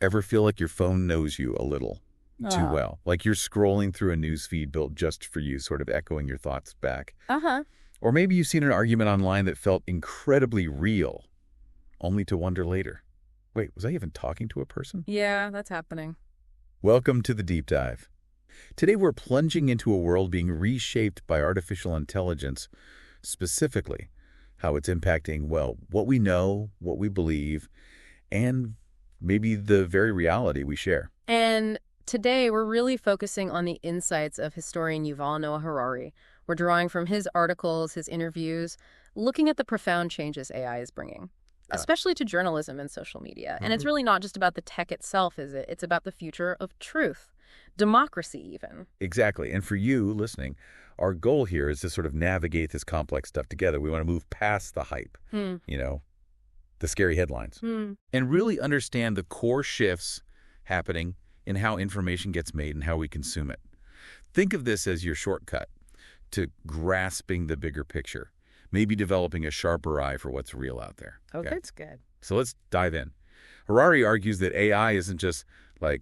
Ever feel like your phone knows you a little too well? Like you're scrolling through a news feed built just for you, sort of echoing your thoughts back. Uh-huh. Or maybe you've seen an argument online that felt incredibly real, only to wonder later, wait, was I even talking to a person? Yeah, that's happening. Welcome to the Deep Dive. Today we're plunging into a world being reshaped by artificial intelligence, specifically how it's impacting, well, what we know, what we believe, and maybe the very reality we share. And today we're really focusing on the insights of historian Yuval Noah Harari. We're drawing from his articles, his interviews, looking at the profound changes AI is bringing, especially to journalism and social media. And it's really not just about the tech itself, is it? It's about the future of truth, democracy even. Exactly. And for you listening, our goal here is to sort of navigate this complex stuff together. We want to move past the hype, the scary headlines, and really understand the core shifts happening in how information gets made and how we consume it. Think of this as your shortcut to grasping the bigger picture, maybe developing a sharper eye for what's real out there. Oh, that's good. So let's dive in. Harari argues that AI isn't just like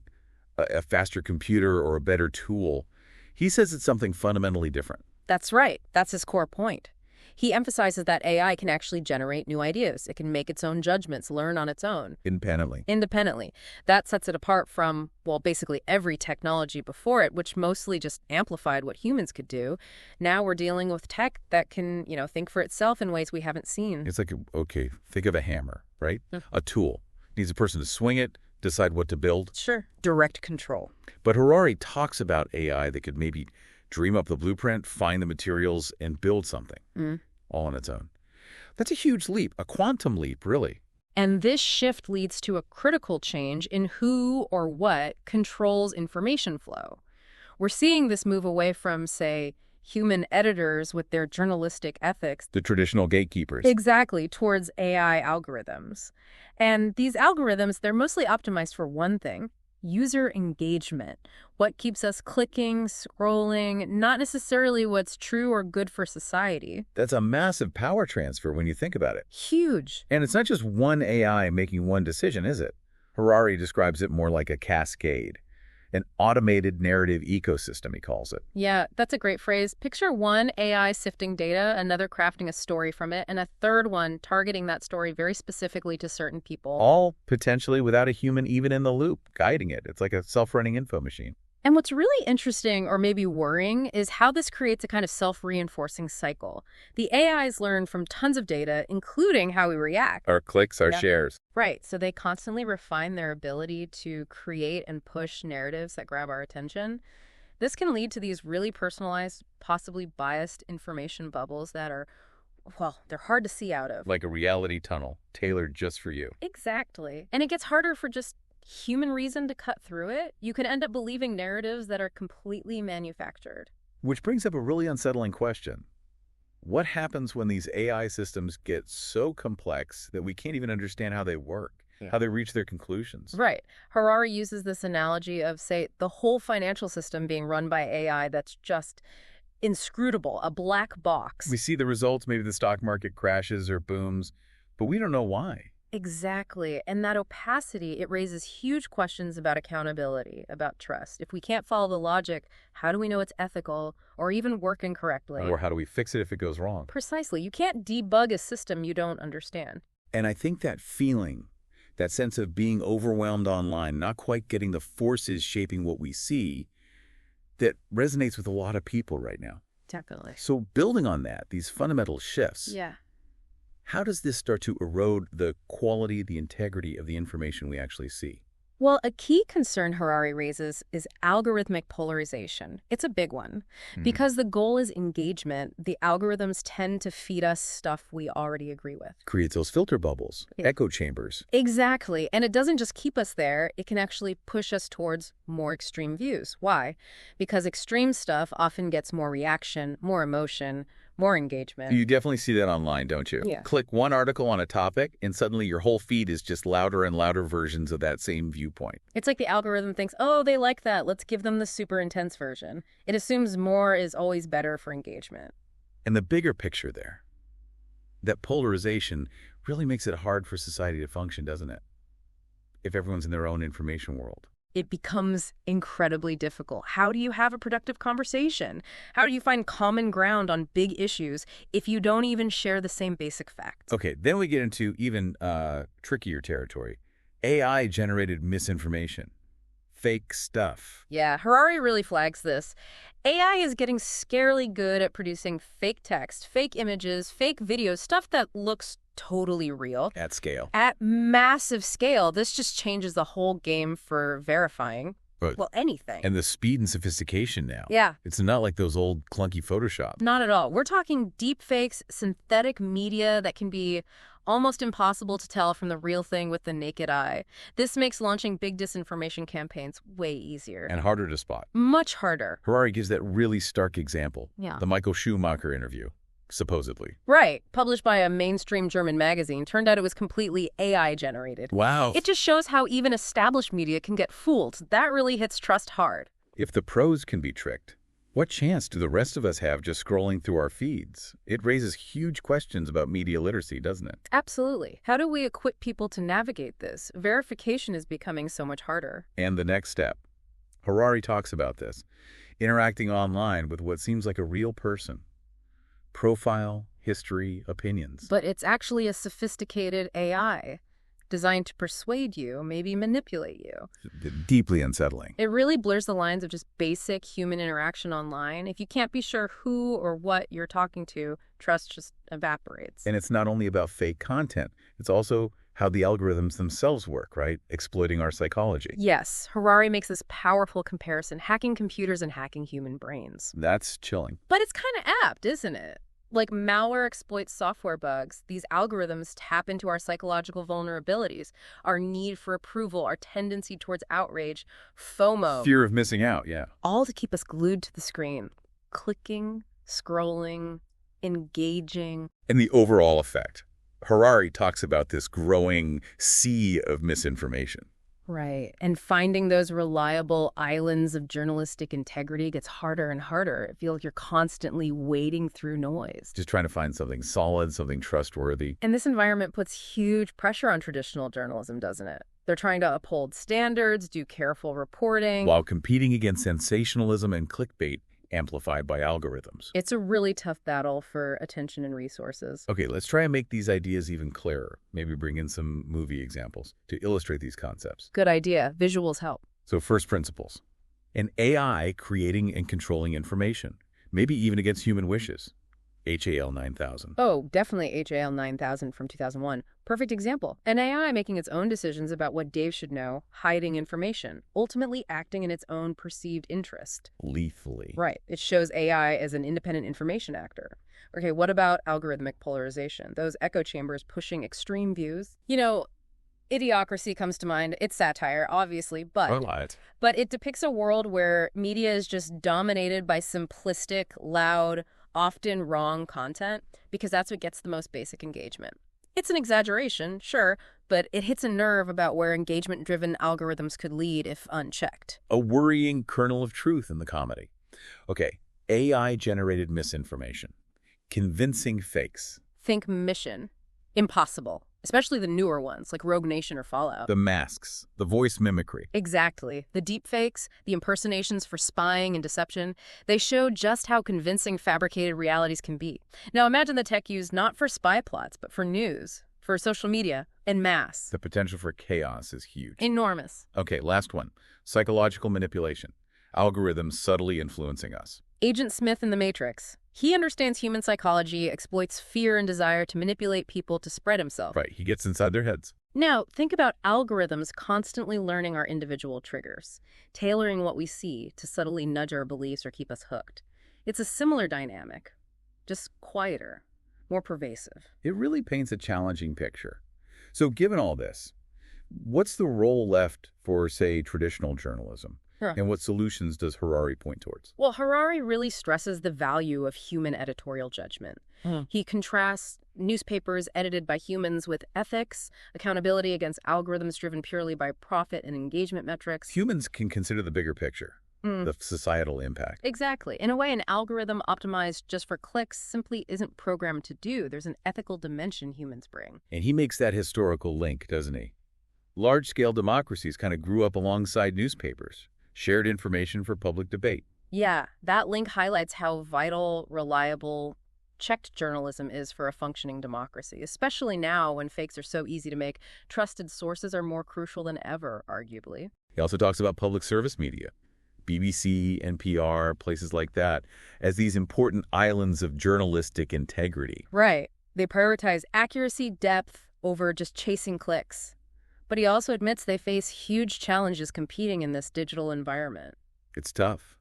a faster computer or a better tool. He says it's something fundamentally different. That's right. That's his core point. He emphasizes that AI can actually generate new ideas. It can make its own judgments, learn on its own. Independently. That sets it apart from, well, basically every technology before it, which mostly just amplified what humans could do. Now we're dealing with tech that can, think for itself in ways we haven't seen. It's like, okay, think of a hammer, right? A tool. Needs a person to swing it, decide what to build. Sure. Direct control. But Harari talks about AI that could maybe dream up the blueprint, find the materials, and build something all on its own. That's a huge leap, a quantum leap, really. And this shift leads to a critical change in who or what controls information flow. We're seeing this move away from, say, human editors with their journalistic ethics. The traditional gatekeepers. Exactly, towards AI algorithms. And these algorithms, they're mostly optimized for one thing: user engagement. What keeps us clicking, scrolling, not necessarily what's true or good for society. That's a massive power transfer when you think about it. Huge. And it's not just one AI making one decision, is it? Harari describes it more like a cascade. An automated narrative ecosystem, he calls it. Yeah, that's a great phrase. Picture one AI sifting data, another crafting a story from it, and a third one targeting that story very specifically to certain people. All potentially without a human even in the loop, guiding it. It's like a self-running info machine. And what's really interesting, or maybe worrying, is how this creates a kind of self-reinforcing cycle. The AIs learn from tons of data, including how we react. Our clicks, our shares. Right, so they constantly refine their ability to create and push narratives that grab our attention. This can lead to these really personalized, possibly biased information bubbles that are, well, they're hard to see out of. Like a reality tunnel, tailored just for you. Exactly. And it gets harder for just human reason to cut through it. You can end up believing narratives that are completely manufactured. Which brings up a really unsettling question. What happens when these AI systems get so complex that we can't even understand how they work, how they reach their conclusions? Right. Harari uses this analogy of, say, the whole financial system being run by AI that's just inscrutable, a black box. We see the results, maybe the stock market crashes or booms, but we don't know why. Exactly. And that opacity, it raises huge questions about accountability, about trust. If we can't follow the logic, how do we know it's ethical or even working correctly? Or how do we fix it if it goes wrong? Precisely. You can't debug a system you don't understand. And I think that feeling, that sense of being overwhelmed online, not quite getting the forces shaping what we see, that resonates with a lot of people right now. Definitely. So building on that, these fundamental shifts, Yeah. how does this start to erode the quality, the integrity of the information we actually see? Well, a key concern Harari raises is algorithmic polarization. It's a big one. Because the goal is engagement, the algorithms tend to feed us stuff we already agree with. Creates those filter bubbles, echo chambers. Exactly. And it doesn't just keep us there. It can actually push us towards more extreme views. Why? Because extreme stuff often gets more reaction, more emotion, more engagement. You definitely see that online, don't you? Yeah. Click one article on a topic, and suddenly your whole feed is just louder and louder versions of that same viewpoint. It's like the algorithm thinks, oh, they like that. Let's give them the super intense version. It assumes more is always better for engagement. And the bigger picture there, that polarization really makes it hard for society to function, doesn't it? if everyone's in their own information world? It becomes incredibly difficult. How do you have a productive conversation? How do you find common ground on big issues if you don't even share the same basic facts? Okay, then we get into even trickier territory. AI-generated misinformation. Fake stuff. Yeah, Harari really flags this. AI is getting scarily good at producing fake text, fake images, fake videos, stuff that looks totally real. At scale. At massive scale. This just changes the whole game for verifying, well, anything. And the speed and sophistication now. Yeah. It's not like those old clunky Photoshop. Not at all. We're talking deep fakes, synthetic media that can be almost impossible to tell from the real thing with the naked eye. This makes launching big disinformation campaigns way easier. And harder to spot. Much harder. Harari gives that really stark example. Yeah. The Michael Schumacher interview, supposedly. Right. Published by a mainstream German magazine. Turned out it was completely AI-generated. Wow. It just shows how even established media can get fooled. That really hits trust hard. If the pros can be tricked, what chance do the rest of us have just scrolling through our feeds? It raises huge questions about media literacy, doesn't it? Absolutely. How do we equip people to navigate this? Verification is becoming so much harder. And the next step. Harari talks about this. Interacting online with what seems like a real person. Profile, history, opinions. But it's actually a sophisticated AI designed to persuade you, maybe manipulate you. Deeply unsettling. It really blurs the lines of just basic human interaction online. If you can't be sure who or what you're talking to, trust just evaporates. And it's not only about fake content. It's also how the algorithms themselves work, right? Exploiting our psychology. Yes, Harari makes this powerful comparison, hacking computers and hacking human brains. That's chilling. But it's kind of apt, isn't it? Like malware exploits software bugs, these algorithms tap into our psychological vulnerabilities, our need for approval, our tendency towards outrage, FOMO. Fear of missing out, yeah. All to keep us glued to the screen, clicking, scrolling, engaging. And the overall effect. Harari talks about this growing sea of misinformation. Right. And finding those reliable islands of journalistic integrity gets harder and harder. It feels like you're constantly wading through noise. Just trying to find something solid, something trustworthy. And this environment puts huge pressure on traditional journalism, doesn't it? They're trying to uphold standards, do careful reporting. While competing against sensationalism and clickbait amplified by algorithms. It's a really tough battle for attention and resources. Okay, let's try and make these ideas even clearer. Maybe bring in some movie examples to illustrate these concepts. Good idea. Visuals help. So first principles. An AI creating and controlling information, maybe even against human wishes. HAL 9000. Oh, definitely HAL 9000 from 2001. Perfect example. An AI making its own decisions about what Dave should know, hiding information, ultimately acting in its own perceived interest. Lethally. Right. It shows AI as an independent information actor. Okay, what about algorithmic polarization? Those echo chambers pushing extreme views? You know, Idiocracy comes to mind. It's satire, obviously, but it depicts a world where media is just dominated by simplistic, loud, often wrong content, because that's what gets the most basic engagement. It's an exaggeration, sure, but it hits a nerve about where engagement-driven algorithms could lead if unchecked. A worrying kernel of truth in the comedy. Okay, AI-generated misinformation. Convincing fakes. Think Mission. Impossible. Especially the newer ones, like Rogue Nation or Fallout. The masks, the voice mimicry. Exactly. The deepfakes, the impersonations for spying and deception, they show just how convincing fabricated realities can be. Now imagine the tech used not for spy plots, but for news, for social media, en masse. The potential for chaos is huge. Enormous. Okay, last one. Psychological manipulation. Algorithms subtly influencing us. Agent Smith in The Matrix. He understands human psychology, exploits fear and desire to manipulate people to spread himself. Right, he gets inside their heads. Now, think about algorithms constantly learning our individual triggers, tailoring what we see to subtly nudge our beliefs or keep us hooked. It's a similar dynamic, just quieter, more pervasive. It really paints a challenging picture. So given all this, what's the role left for, say, traditional journalism? And what solutions does Harari point towards? Well, Harari really stresses the value of human editorial judgment. He contrasts newspapers edited by humans with ethics, accountability against algorithms driven purely by profit and engagement metrics. Humans can consider the bigger picture, the societal impact. Exactly. In a way, an algorithm optimized just for clicks simply isn't programmed to do. There's an ethical dimension humans bring. And he makes that historical link, doesn't he? Large-scale democracies kind of grew up alongside newspapers, shared information for public debate. Yeah, that link highlights how vital, reliable, checked journalism is for a functioning democracy, especially now when fakes are so easy to make. Trusted sources are more crucial than ever, arguably. He also talks about public service media, BBC, NPR, places like that, as these important islands of journalistic integrity. Right. They prioritize accuracy, depth, over just chasing clicks. But he also admits they face huge challenges competing in this digital environment. It's tough.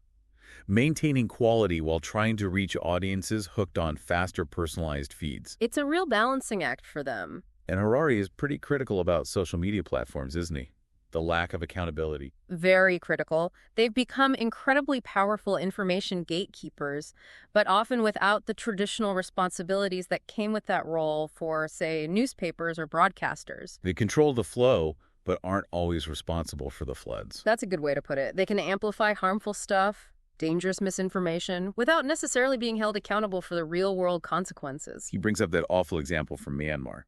Maintaining quality while trying to reach audiences hooked on faster personalized feeds. It's a real balancing act for them. And Harari is pretty critical about social media platforms, isn't he? The lack of accountability. Very critical. They've become incredibly powerful information gatekeepers, but often without the traditional responsibilities that came with that role for, say, newspapers or broadcasters. They control the flow, but aren't always responsible for the floods. That's a good way to put it. They can amplify harmful stuff, dangerous misinformation, without necessarily being held accountable for the real-world consequences. He brings up that awful example from Myanmar.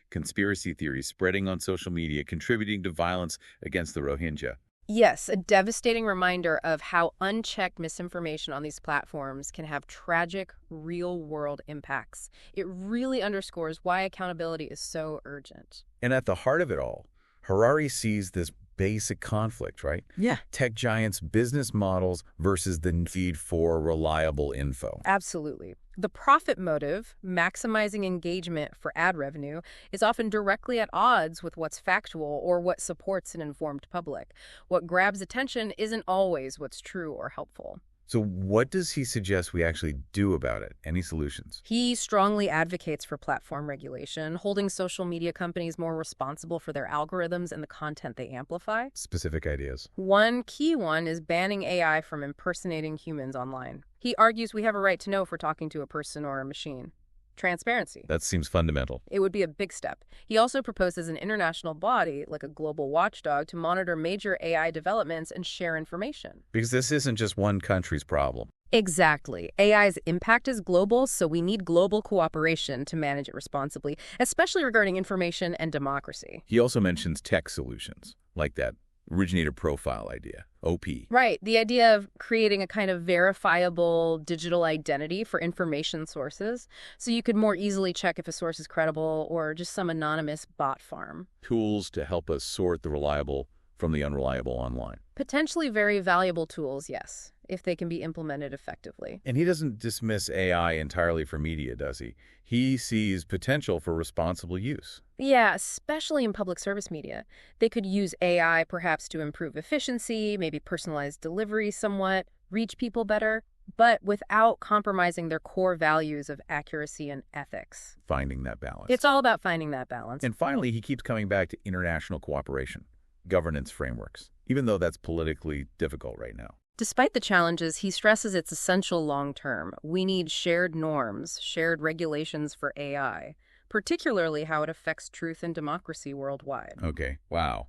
Conspiracy theories spreading on social media, contributing to violence against the Rohingya. Yes, a devastating reminder of how unchecked misinformation on these platforms can have tragic, real-world impacts. It really underscores why accountability is so urgent. And at the heart of it all, Harari sees this basic conflict, right? Yeah. Tech giants' business models versus the need for reliable info. Absolutely. The profit motive, maximizing engagement for ad revenue, is often directly at odds with what's factual or what supports an informed public. What grabs attention isn't always what's true or helpful. So what does he suggest we actually do about it? Any solutions? He strongly advocates for platform regulation, holding social media companies more responsible for their algorithms and the content they amplify. Specific ideas. One key one is banning AI from impersonating humans online. He argues we have a right to know if we're talking to a person or a machine. Transparency. That seems fundamental. It would be a big step. He also proposes an international body, like a global watchdog, to monitor major AI developments and share information. Because this isn't just one country's problem. Exactly. AI's impact is global, so we need global cooperation to manage it responsibly, especially regarding information and democracy. He also mentions tech solutions, like that originator profile idea, OP. Right. The idea of creating a kind of verifiable digital identity for information sources, so you could more easily check if a source is credible or just some anonymous bot farm. Tools to help us sort the reliable from the unreliable online. Potentially very valuable tools, yes, if they can be implemented effectively. And he doesn't dismiss AI entirely for media, does he? He sees potential for responsible use. Yeah, especially in public service media. They could use AI perhaps to improve efficiency, maybe personalize delivery somewhat, reach people better, but without compromising their core values of accuracy and ethics. Finding that balance. It's all about finding that balance. And finally, he keeps coming back to international cooperation, governance frameworks, even though that's politically difficult right now. Despite the challenges, he stresses it's essential long-term. We need shared norms, shared regulations for AI, particularly how it affects truth and democracy worldwide. Okay, wow.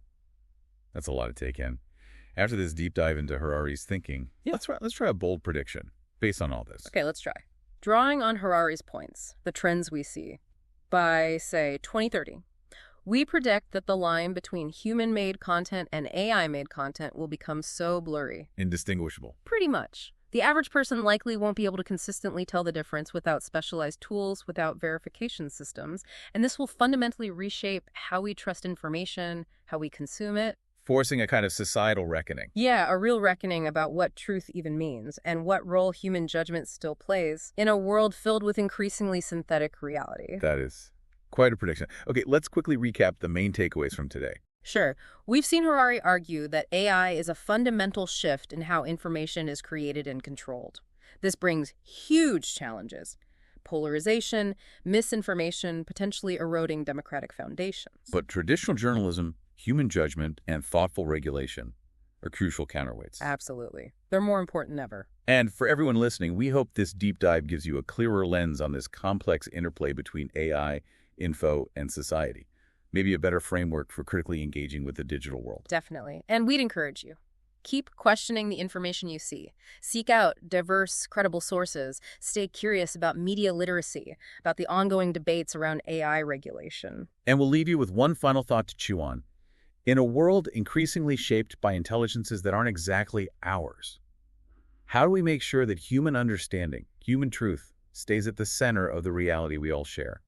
That's a lot to take in. After this deep dive into Harari's thinking, let's try a bold prediction based on all this. Okay, let's try. Drawing on Harari's points, the trends we see, by, say, 2030, we predict that the line between human-made content and AI-made content will become so blurry. Indistinguishable. Pretty much. The average person likely won't be able to consistently tell the difference without specialized tools, without verification systems, and this will fundamentally reshape how we trust information, how we consume it. Forcing a kind of societal reckoning. Yeah, a real reckoning about what truth even means and what role human judgment still plays in a world filled with increasingly synthetic reality. That is quite a prediction. Okay, let's quickly recap the main takeaways from today. Sure. We've seen Harari argue that AI is a fundamental shift in how information is created and controlled. This brings huge challenges: polarization, misinformation, potentially eroding democratic foundations. But traditional journalism, human judgment, and thoughtful regulation are crucial counterweights. Absolutely. They're more important than ever. And for everyone listening, we hope this deep dive gives you a clearer lens on this complex interplay between AI, info, and society. Maybe a better framework for critically engaging with the digital world. Definitely. And we'd encourage you. Keep questioning the information you see. Seek out diverse, credible sources. Stay curious about media literacy, about the ongoing debates around AI regulation. And we'll leave you with one final thought to chew on. In a world increasingly shaped by intelligences that aren't exactly ours, how do we make sure that human understanding, human truth, stays at the center of the reality we all share?